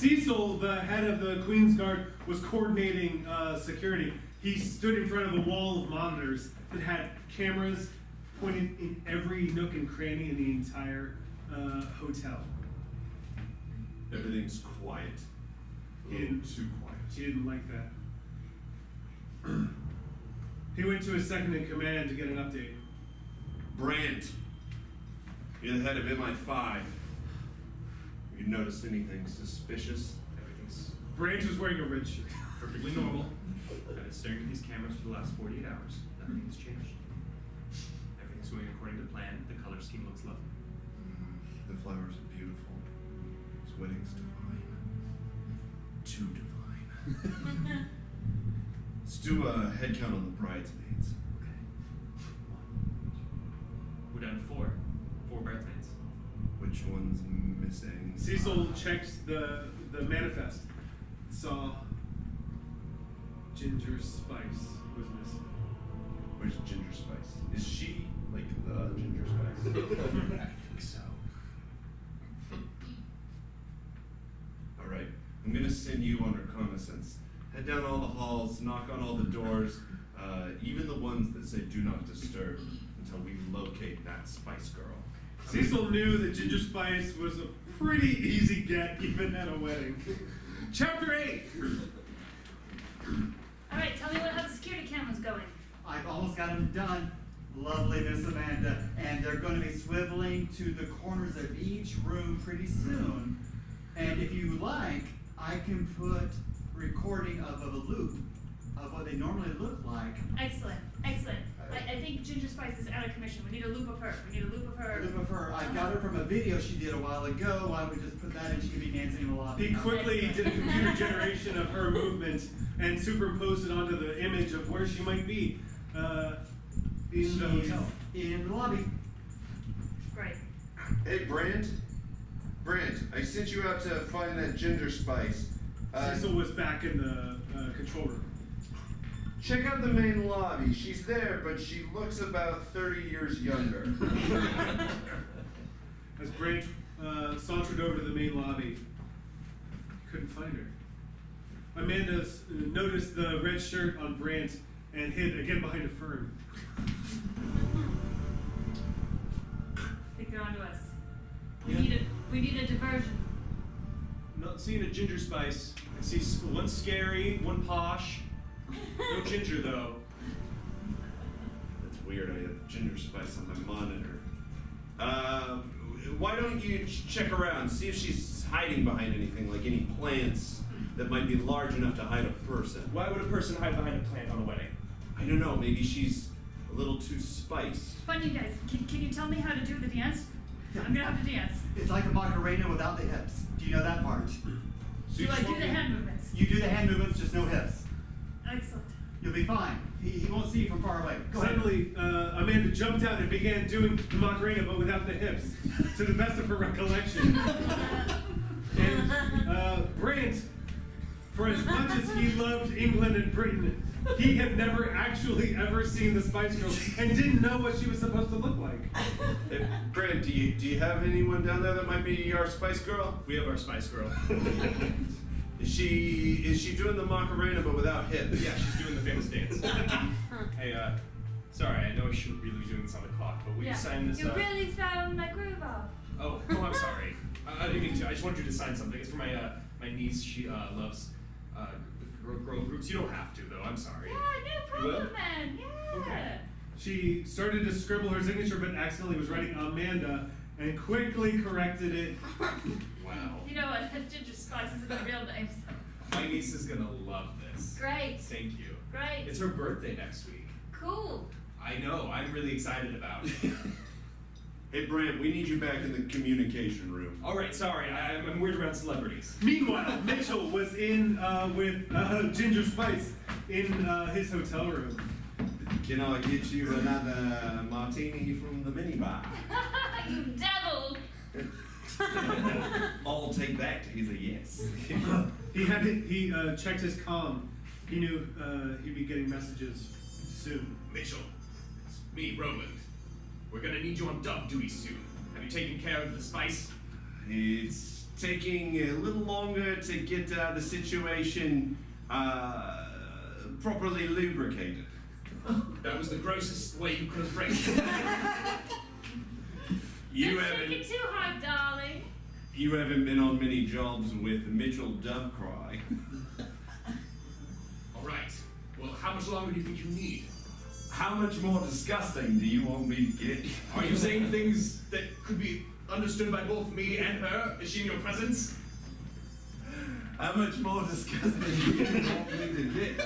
Cecil, the head of the Queen's Guard, was coordinating security. He stood in front of a wall of monitors that had cameras pointed in every nook and cranny in the entire hotel. Everything's quiet. He didn't, Too quiet. he didn't like that. He went to his second in command to get an update. Brandt, you're the head of MI5. You noticed anything suspicious? Everything's Branch was wearing a red shirt. perfectly normal. I've been staring at these cameras for the last 48 hours. Nothing has changed. Everything's going according to plan. The color scheme looks lovely. The flowers are beautiful. This wedding's divine. Too divine. Let's do a head count on the bridesmaids. Okay. We're down to 4. 4 bridesmaids. Which one's missing? Cecil checked the manifest. Saw Ginger Spice was missing. Where's Ginger Spice? Is she like the Ginger Spice? I think so. All right. I'm gonna send you on reconnaissance. Head down all the halls, knock on all the doors, even the ones that say "Do not disturb," until we locate that Spice Girl. Cecil knew that Ginger Spice was a pretty easy get, even at a wedding. Chapter 8! Alright, tell me how the security camera's going. I've almost got them done, lovely Miss Amanda, and they're going to be swiveling to the corners of each room pretty soon. And if you like, I can put recording of a loop of what they normally look like. Excellent, excellent. I think Ginger Spice is out of commission. We need a loop of her. We need a loop of her. Loop of her. I got her from a video she did a while ago. Why don't we just put that in? She could be dancing in the lobby. He quickly did a computer generation of her movement and superimposed it onto the image of where she might be in the hotel. In the lobby. Great. Hey, Brandt, I sent you out to find that Ginger Spice. Cecil was back in the control room. Check out the main lobby. She's there, but she looks about 30 years younger. As Branch sauntered over to the main lobby, couldn't find her. Amanda noticed the red shirt on Brandt and hid again behind a fern. I think they're onto us. Yeah. We need a diversion. Not seeing a Ginger Spice. I see one scary, one posh. No Ginger though. That's weird. I have Ginger Spice on my monitor. Why don't you check around, see if she's hiding behind anything, like any plants that might be large enough to hide a person. Why would a person hide behind a plant on a wedding? I don't know. Maybe she's a little too spiced. Fun, you guys. Can you tell me how to do the dance? I'm gonna have to dance. It's like a Macarena without the hips. Do you know that part? Do I do the hand movements? You do the hand movements, just no hips. Excellent. You'll be fine. He won't see you from far away. Go ahead. Suddenly, Amanda jumped out and began doing the Macarena, but without the hips, to the best of her recollection. And Brandt, for as much as he loved England and Britain, he had never actually ever seen the Spice Girls and didn't know what she was supposed to look like. Hey, Brent, do you have anyone down there that might be our Spice Girl? We have our Spice Girl. Is she doing the Macarena but without hips? Yeah, she's doing the famous dance. Hey, sorry, I know I shouldn't really be doing this on the clock, but will you sign this? You really thrown my groove off. Oh, I'm sorry. I didn't mean to. I just wanted you to sign something. It's for my my niece. She loves girl groups. You don't have to though. I'm sorry. Yeah, no problem, man. Yeah. Okay. She started to scribble her signature, but accidentally was writing Amanda and quickly corrected it. Wow. You know what? Ginger Spice isn't a real name, so. My niece is gonna love this. Great. Thank you. Great. It's her birthday next week. Cool. I know. I'm really excited about it. Hey, Brent, we need you back in the communication room. All right. Sorry. I'm weird around celebrities. Meanwhile, Mitchell was in with Ginger Spice in his hotel room. Can I get you another martini from the minibar? You devil. I'll take that is a yes. He checked his comm. He knew he'd be getting messages soon. Mitchell, it's me, Roland. We're gonna need you on dove duty soon. Have you taken care of the spice? It's taking a little longer to get the situation properly lubricated. That was the grossest way you could have phrased it. You Don't haven't, take it too hard, darling. you haven't been on many jobs with Mitchell Dovecry. All right. Well, how much longer do you think you need? How much more disgusting do you want me to get? Are you saying things that could be understood by both me and her? Is she in your presence? How much more disgusting do you want me to get?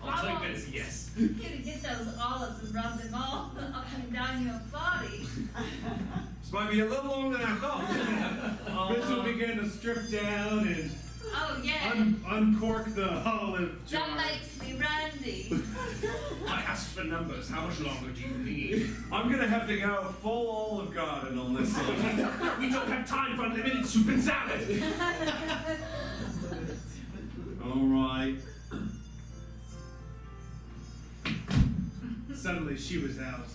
I'll take that as a yes. You to get those olives and rub them all up and down your body. This might be a little longer than I thought. Mitchell began to strip down and Oh yeah, uncork the olive jar. that makes me randy. I asked for numbers. How much longer do you need? I'm gonna have to go full Olive Garden on this one. We don't have time for unlimited soup and salad. Alright. Suddenly she was out.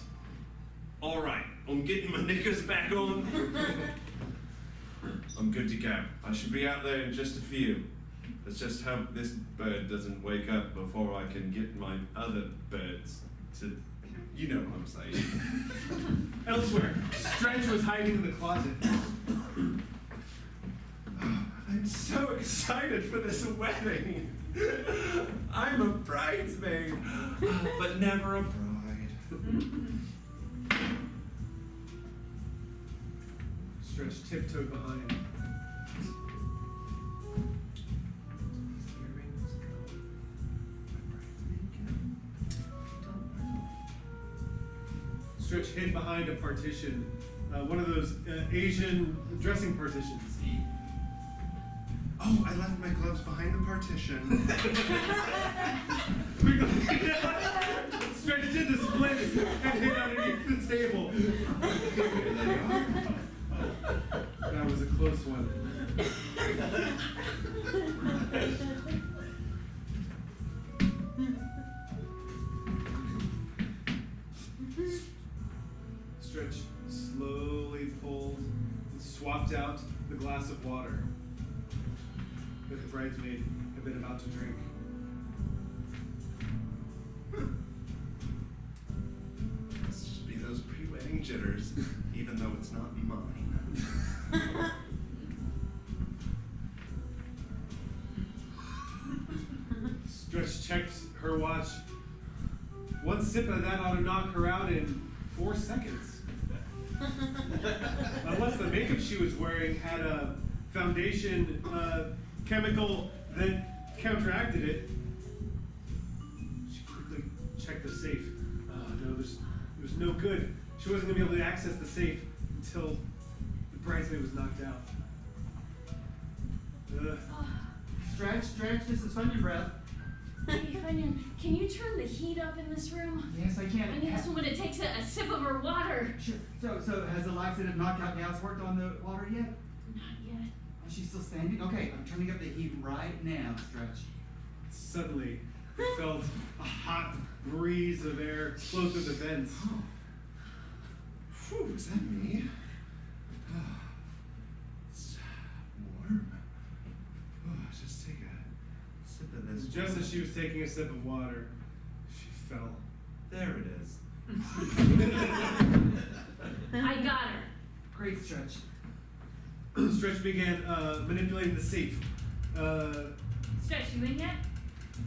Alright, I'm getting my knickers back on. I'm good to go. I should be out there in just a few. Let's just hope this bird doesn't wake up before I can get my other birds to... You know what I'm saying. Elsewhere, Stretch was hiding in the closet. I'm so excited for this wedding. I'm a bridesmaid, but never a bride. Stretch tiptoed behind. Stretch hid behind a partition, one of those Asian dressing partitions. Oh, I left my gloves behind the partition. Stretch did the splits and hid underneath the table. That was a close one. Stretch slowly pulled and swapped out the glass of water that the bridesmaid had been about to drink. Must just be those pre-wedding jitters, even though it's not mine. Stretch checked her watch. One sip of that ought to knock her out in 4 seconds. Unless the makeup she was wearing had a foundation chemical that counteracted it. She quickly checked the safe. No, it was no good. She wasn't going to be able to access the safe until the bridesmaid was knocked out. Stretch, this is Funyun Breath. Hey, Funyun, can you turn the heat up in this room? Yes, I can. I need this woman to take a sip of her water. Sure. So has the lights that have knocked out gas worked on the water yet? Not yet. Oh, she's still standing? Okay, I'm turning up the heat right now, Stretch. Suddenly, he felt a hot breeze of air flow through the vents. Whew, is that me? It's warm. Just take a sip of this. Just as she was taking a sip of water, she fell. There it is. I got her. Great, Stretch. Stretch began manipulating the safe. Stretch, you in yet?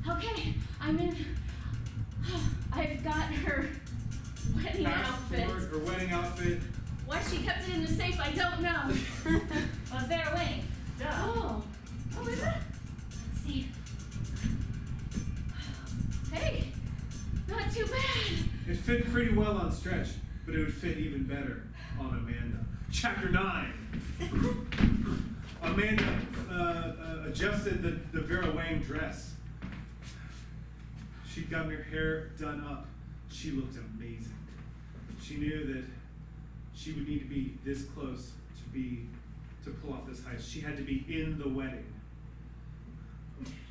Okay, I'm in. I've got her wedding Fast outfit. forward, her wedding outfit. Why she kept it in the safe, I don't know. Well, they're winning. Duh. Oh, is it? Let's see. Hey, not too bad. It fit pretty well on Stretch, but it would fit even better on Amanda. Chapter 9. Amanda adjusted the Vera Wang dress. She'd gotten her hair done up. She looked amazing. She knew that she would need to be this close to pull off this heist. She had to be in the wedding.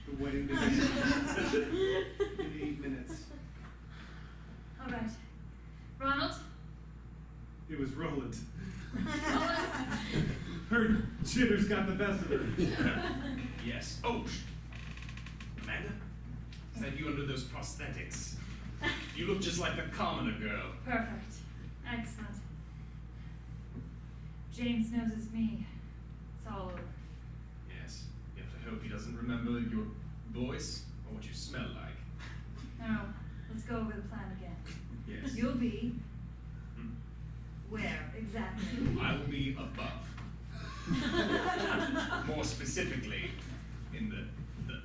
The wedding began in 8 minutes. All right. Ronald? It was Roland. Roland? her jitters got the best of her. Yes. Oh, Amanda, is that you under those prosthetics? You look just like the commoner girl. Perfect. Excellent. James knows it's me. It's all over. Yes. You have to hope he doesn't remember your voice or what you smell like. Now, let's go over the plan again. Yes. You'll be Hmm? where exactly? I will be above. More specifically, in the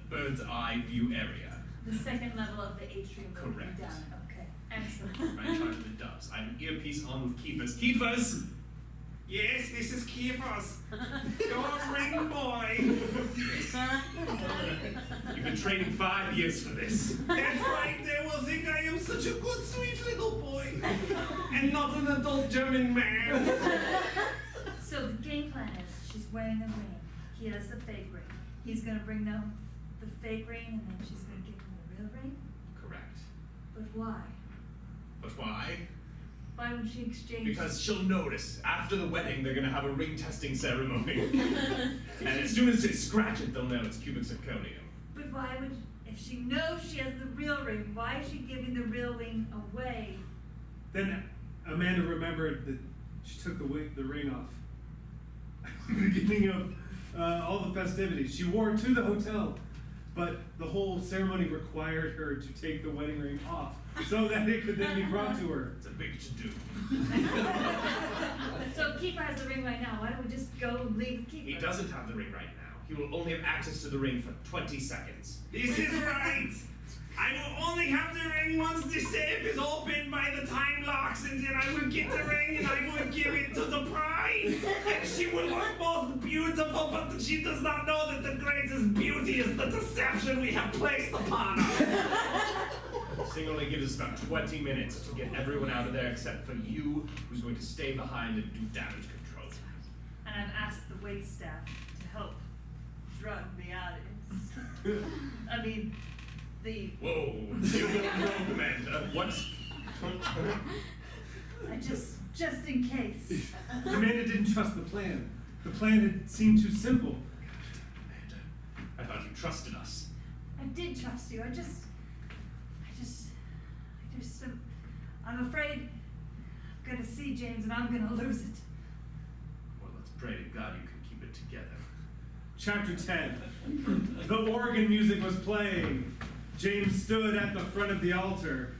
bird's eye view area. The second level of the atrium will be Correct. done. Okay. Excellent. Right in charge of the doves. I have an earpiece on with Keepers. Keepers! Yes, this is Keepers. Your ring boy. Yes. You've been training 5 years for this. That's right, they will think I am such a good, sweet little boy. And not an adult German man. So the game plan is she's wearing the ring. He has the fake ring. He's gonna bring them the fake ring and then she's gonna give him the real ring? Correct. But why? But why? Why would she exchange? Because she'll notice after the wedding they're gonna have a ring testing ceremony. And as soon as they scratch it, they'll know it's cubic zirconium. But why would, if she knows she has the real ring, why is she giving the real ring away? Then Amanda remembered that she took the ring off at the beginning of all the festivities. She wore it to the hotel, but the whole ceremony required her to take the wedding ring off so that it could then be brought to her. It's a big to-do. So Keeper has the ring right now. Why don't we just go and leave Keeper? He doesn't have the ring right now. He will only have access to the ring for 20 seconds. This is right. I will only have the ring once the safe is opened by the time locks, and then I will get the ring and I will give it to the bride. And she will look most beautiful, but she does not know that the greatest beauty is the deception we have placed upon her. This thing only gives us about 20 minutes to get everyone out of there except for you, who's going to stay behind and do damage control. And I've asked the wait staff to help drug the audience. I mean, the. Whoa, you don't know, Amanda. What? I just in case. Amanda didn't trust the plan. The plan had seemed too simple. Amanda, I thought you trusted us. I did trust you. I'm afraid I'm gonna see James and I'm gonna lose it. Well, let's pray to God you can keep it together. Chapter 10. The organ music was playing. James stood at the front of the altar.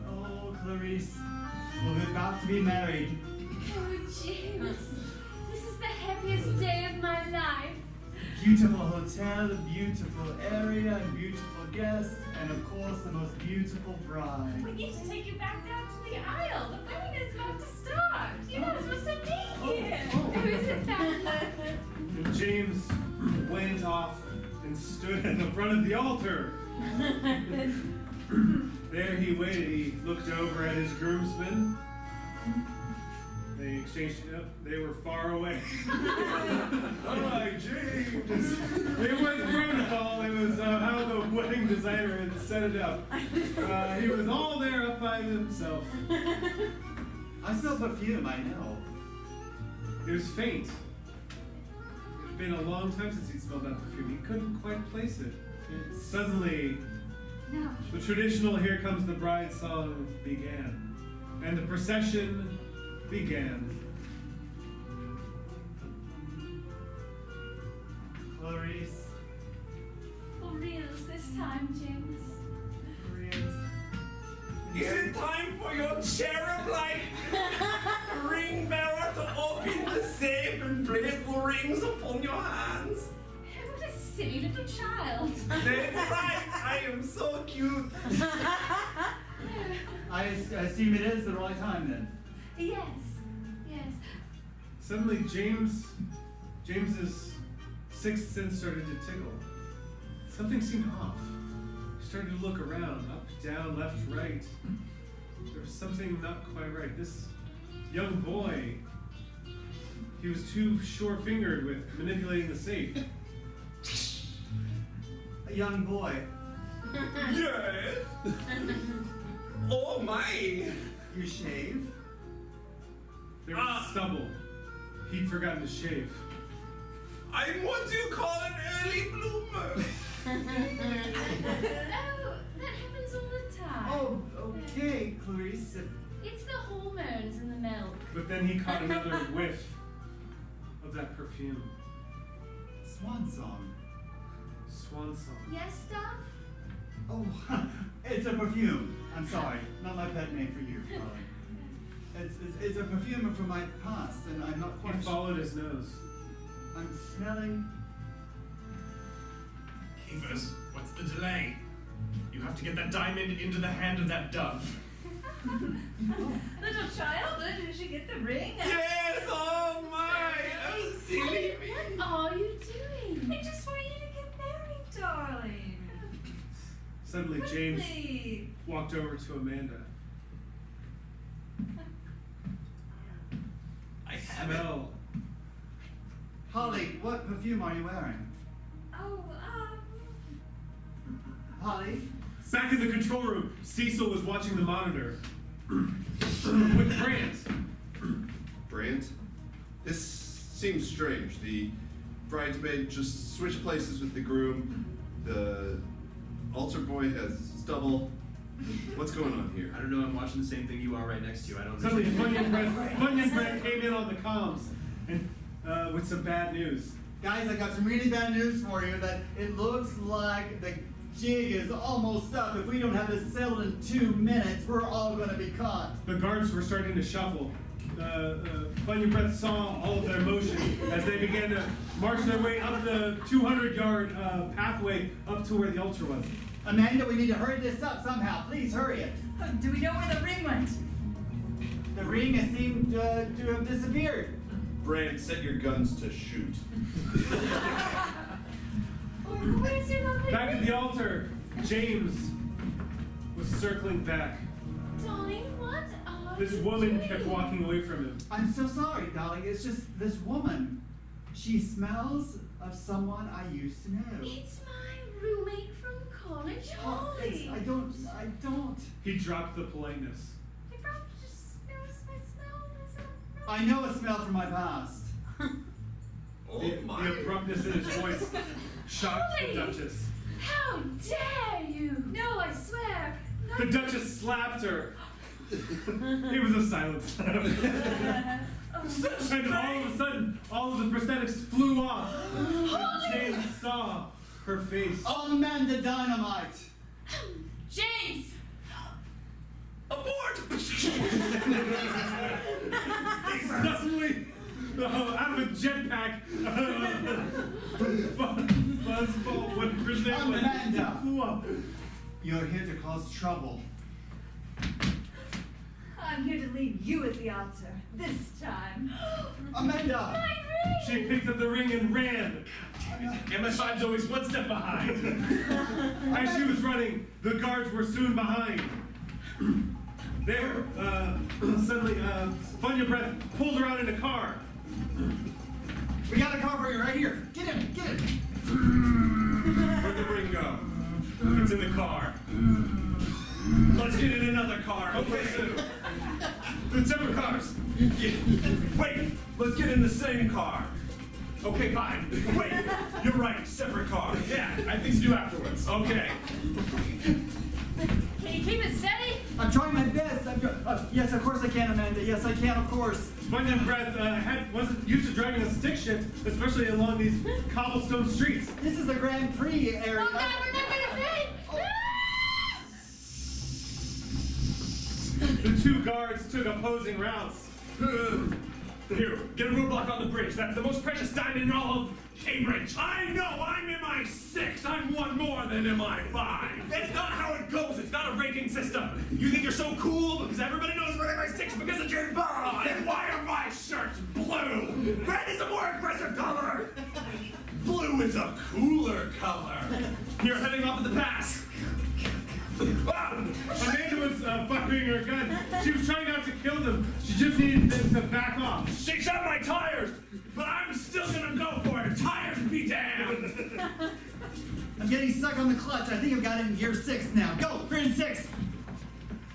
Oh, Clarice, we're about to be married. Oh, James, this is the happiest day of my life. Beautiful hotel, beautiful area, and beautiful guests, and of course the most beautiful bride. We need to take you back down to the aisle. The wedding is about to start. You're not supposed to be here. Who is it that? And James went off and stood at the front of the altar. There he waited. He looked over at his groomsmen. They exchanged it up. They were far away. Hi, James. It was protocol. It was how the wedding designer had set it up. He was all there up by himself. I smell perfume, I know. It was faint. It had been a long time since he'd smelled that perfume. He couldn't quite place it. Suddenly, No. the traditional "Here Comes the Bride" song began, and the procession began. Clarice, For reals this time, James. Clarice. Is it time for your cherub-like ring bearer to open the safe and place the rings upon your hands? What a silly little child. That's right, I am so cute. I assume it is the right time then. Yes. Yes. Suddenly, James's sixth sense started to tickle. Something seemed off. He started to look around, up, down, left, right. There was something not quite right. This young boy, he was too sure-fingered with manipulating the safe. A young boy. Yes. Oh my. You shave? There was stubble. He'd forgotten to shave. I'm what you call an early bloomer. Oh, that happens all the time. Oh, okay, Clarice. It's the hormones in the milk. But then he caught another whiff of that perfume. Swan song. Swan song. Yes, Duff? Oh, it's a perfume. I'm sorry, not my pet name for you, darling. It's a perfume from my past, and I'm not He quite sure. followed his nose. I'm smelling. Keepers, what's the delay? You have to get that diamond into the hand of that dove. Little child, did she get the ring? Yes, oh my! Oh, silly me. What are you doing? I just want you to get married, darling. Suddenly, James Quickly. walked over to Amanda. I have it. Smell. Holly, what perfume are you wearing? Oh, Holly? Back in the control room, Cecil was watching the monitor with Brant. Brant? This seems strange. The bridesmaid just switched places with the groom. The altar boy has stubble. What's going on here? I don't know, I'm watching the same thing you are right next to you. I don't Suddenly, understand. Funyun Bread came in on the comms and with some bad news. Guys, I got some really bad news for you that it looks like the jig is almost up. If we don't have this settled in 2 minutes, we're all gonna be caught. The guards were starting to shuffle. Funyun Bread saw all of their motion as they began to march their way up the 200-yard pathway up to where the altar was. Amanda, we need to hurry this up somehow. Please hurry it. do we know where the ring went? The ring has seemed to have disappeared. Brant, set your guns to shoot. Where's your lovely Back at ring? the altar, James was circling back. Darling, what are This you woman doing? kept walking away from him. I'm so sorry, darling. It's just this woman. She smells of someone I used to know. It's my roommate from college, Holly. I don't. He dropped the politeness. He probably just knows my smell. I know a smell from my past. Oh The my. abruptness in his voice shocked the Holly! Duchess. How dare you? No, I swear. The Duchess slapped her. It was a silent slap. And all of a sudden, all of the prosthetics flew off. And James saw her face. Amanda Dynamite. James! Abort! Suddenly, out of a jetpack, Buzzball, whatever his name was, Amanda. flew up. You're here to cause trouble. I'm here to leave you at the altar. This time. Amanda. She picked up the ring and ran. MSI's always one step behind. As she was running, the guards were soon behind. There, suddenly, Funyun Breath pulled her out in a car. We got a car for you right here. Get in. Where'd the ring go? It's in the car. Let's get in another car. Okay, Sue. The separate cars. Wait, let's get in the same car. Okay, fine. Wait, you're right, separate cars. Yeah, I think to do afterwards. Okay. Can you keep it steady? I'm trying my best. Yes, of course I can, Amanda. Yes, I can, of course. Funyun Breath wasn't used to driving a stick shift, especially along these cobblestone streets. This is the Grand Prix area. Oh God, we're not gonna fit! The two guards took opposing routes. Here, get a roadblock on the bridge. That's the most precious diamond in all of Cambridge. I know, I'm MI6. I'm one more than MI5. That's not how it goes. It's not a ranking system. You think you're so cool because everybody knows we're MI6 because of Jared Bond. Then why are my shirts blue? Red is a more aggressive color. Blue is a cooler color. You're heading off at the pass. Ah! Amanda was firing her gun. She was trying not to kill them. She just needed them to back off. She shot my tires, but I'm still gonna go for it. Tires be damned. I'm getting stuck on the clutch. I think I've got it in gear 6 now. Go, we're in 6.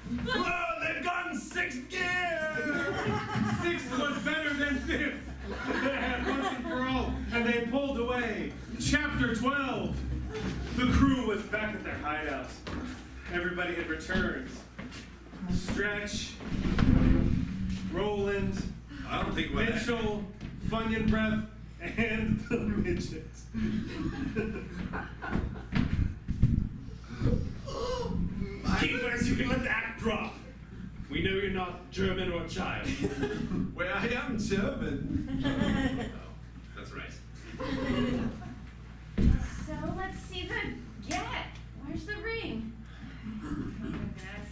Whoa, they've gotten 6th gear! 6th was better than 5th. Once and for all, and they pulled away. Chapter 12. The crew was back at their hideout. Everybody had returned. Stretch, Roland, I don't think we're Mitchell, Funyun Breath, and the midget. Keepers, you can let that drop. We know you're not German or child. Well, I am German. Oh, that's right. So let's see the get. Where's the ring? Come on, guys.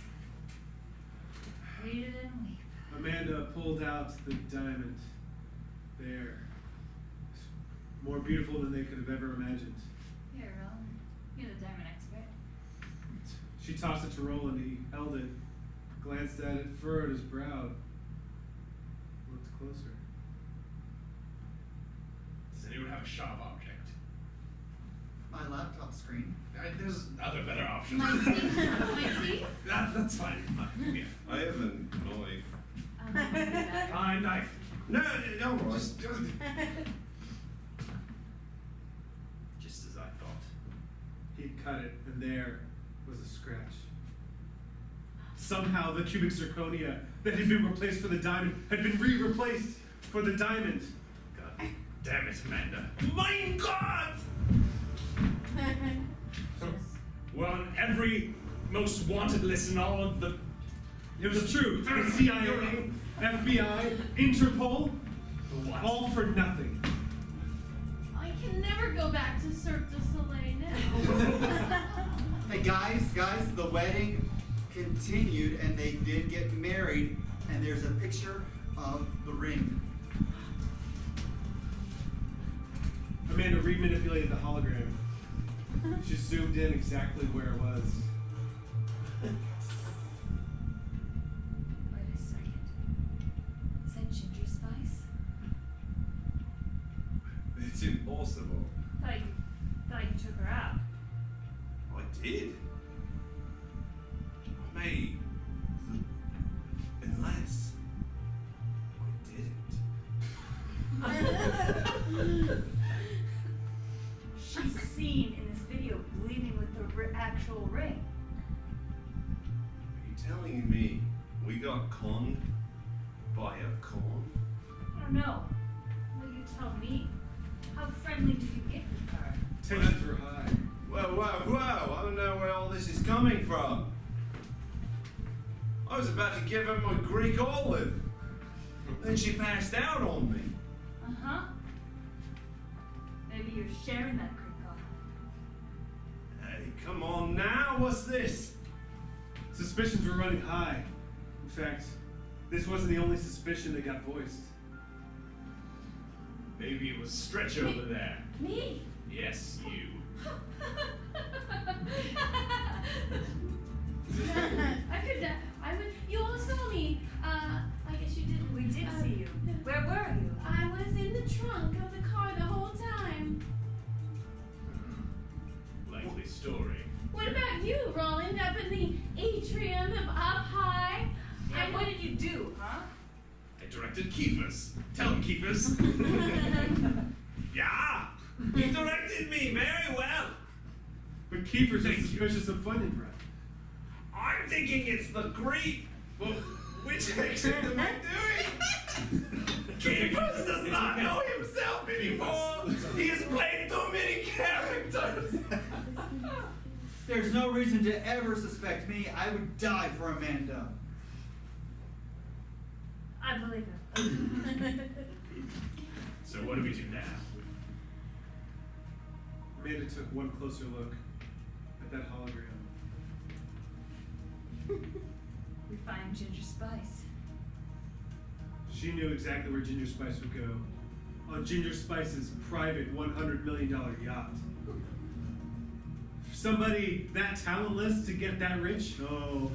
Read it and weep. Amanda pulled out the diamond. There. More beautiful than they could have ever imagined. Here, Roland. You're the diamond expert. She tossed it to Roland. He held it, glanced at it, furrowed his brow, looked closer. Does anyone have a sharp object? My laptop screen. There's other better options. My teeth. My teeth. That's fine. Yeah. I have a knife. Fine knife. No, just Just as I thought. He cut it, and there was a scratch. Somehow the cubic zirconia that had been replaced for the diamond had been re-replaced for the diamond. God damn it, Amanda. Mein Gott! We're on every most wanted list in all of the. It was true. The CIA, FBI, Interpol, What? all for nothing. I can never go back to Cirque du Soleil now. Hey guys, the wedding continued and they did get married, and there's a picture of the ring. Amanda remanipulated the hologram. She zoomed in exactly where it was. Wait a second. Is that ginger spice? it's impossible. Thought you took her out. I did. I may. Unless I didn't. She's seen in this video bleeding with the actual ring. Are you telling me we got conned by a con? I don't know. Well, you tell me. How friendly did you get with her? Tensions were high. Whoa, I don't know where all this is coming from. I was about to give her my Greek olive. Then she passed out on me. Uh-huh. Maybe you're sharing that Greek olive. Hey, come on now, what's this? Suspicions were running high. In fact, this wasn't the only suspicion that got voiced. Maybe it was Stretch over there. Me? Yes, you. You all saw me. I guess you didn't. We did see you. Where were you? I was in the trunk of the car the whole time. Likely story. What about you, Roland? Up in the atrium of up high? And what did you do, huh? I directed Keepers. Tell him, Keepers. Yeah! You directed me very well. But Kiefer's Thank you. suspicious of Funyun Breath. I'm thinking it's the Greek. Well, which accent am I doing? Keepers does not know himself anymore. He has played too many characters. There's no reason to ever suspect me. I would die for Amanda. I believe it. So what do we do now? Amanda took one closer look at that hologram. We find ginger spice. She knew exactly where Ginger Spice would go. On Ginger Spice's private $100 million yacht. For somebody that talentless to get that rich, oh,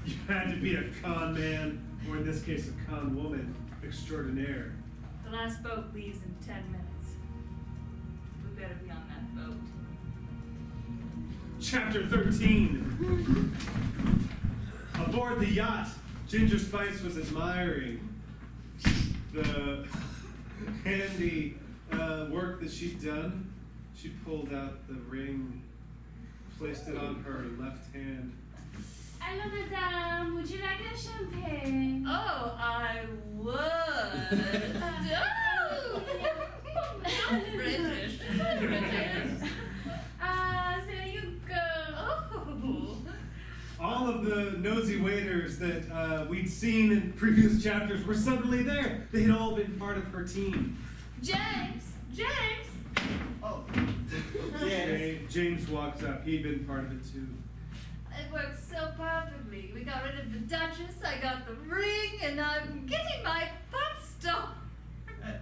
you had to be a con man, or in this case, a con woman extraordinaire. The last boat leaves in 10 minutes. We better be on that boat. Chapter 13. Aboard the yacht, Ginger Spice was admiring the handy work that she'd done. She pulled out the ring, placed it on her left hand. Hello, madame. Would you like a champagne? Oh, I would. Oh, British. British. There you go. Oh. All of the nosy waiters that we'd seen in previous chapters were suddenly there. They had all been part of her team. James! James! Oh. Yes. James walked up. He'd been part of it too. It worked so perfectly. We got rid of the Duchess, I got the ring, and I'm getting my butt stuff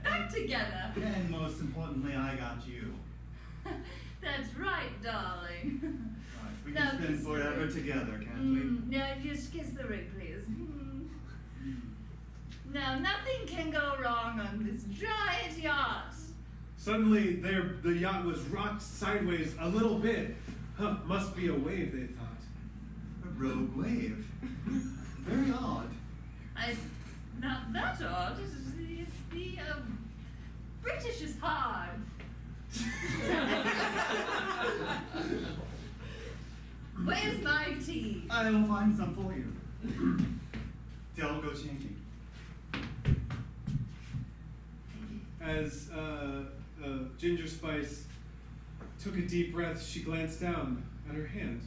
back together. And most importantly, I got you. That's right, darling. Right, we Now can spend kiss the forever ring. together, can't we? Now just kiss the ring, please. Now nothing can go wrong on this giant yacht. Suddenly, the yacht was rocked sideways a little bit. Huh, must be a wave, they thought. A rogue wave. Very odd. Not that odd. It's the British is hard. Where's my tea? I will find some for you. Don't go changing. As Ginger Spice took a deep breath, she glanced down at her hand.